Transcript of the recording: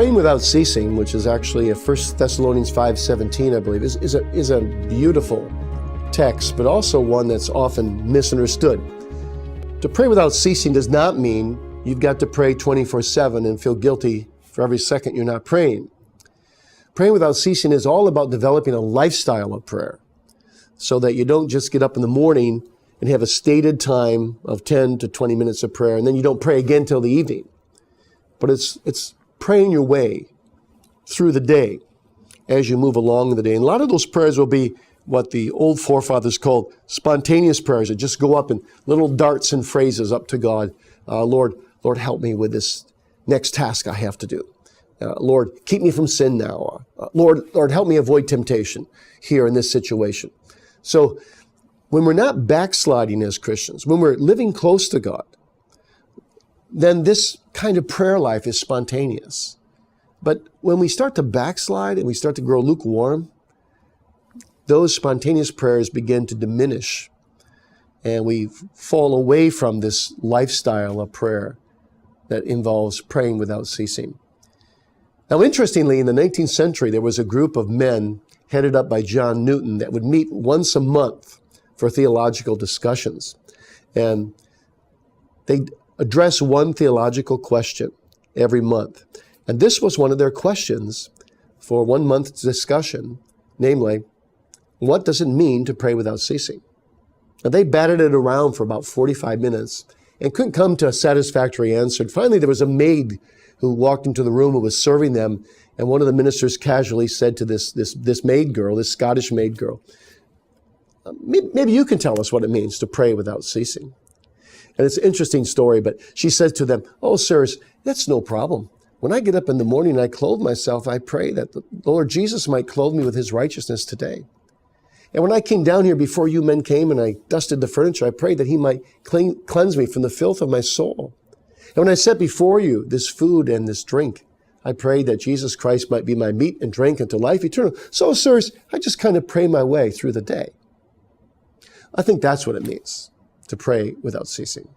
Praying without ceasing, which is actually a 1 Thessalonians 5:17, I believe, is a beautiful text, but also one that's often misunderstood. To pray without ceasing does not mean you've got to pray 24/7 and feel guilty for every second you're not praying. Praying without ceasing is all about developing a lifestyle of prayer so that you don't just get up in the morning and have a stated time of 10 to 20 minutes of prayer and then you don't pray again till the evening. But it's praying your way through the day as you move along in the day. And a lot of those prayers will be what the old forefathers called spontaneous prayers that just go up in little darts and phrases up to God. Lord, help me with this next task I have to do. Lord, keep me from sin now. Lord, help me avoid temptation here in this situation. So when we're not backsliding as Christians, when we're living close to God, then this kind of prayer life is spontaneous. But when we start to backslide and we start to grow lukewarm, those spontaneous prayers begin to diminish and we fall away from this lifestyle of prayer that involves praying without ceasing. Now, interestingly, in the 19th century, there was a group of men headed up by John Newton that would meet once a month for theological discussions. And they address one theological question every month. And this was one of their questions for 1 month's discussion, namely, what does it mean to pray without ceasing? Now, they batted it around for about 45 minutes and couldn't come to a satisfactory answer. And finally, there was a maid who walked into the room and was serving them. And one of the ministers casually said to this maid girl, this Scottish maid girl, maybe you can tell us what it means to pray without ceasing. And it's an interesting story, but she said to them, oh, sirs, that's no problem. When I get up in the morning and I clothe myself, I pray that the Lord Jesus might clothe me with his righteousness today. And when I came down here before you men came and I dusted the furniture, I prayed that he might cleanse me from the filth of my soul. And when I set before you this food and this drink, I prayed that Jesus Christ might be my meat and drink unto life eternal. So, sirs, I just kind of pray my way through the day. I think that's what it means to pray without ceasing.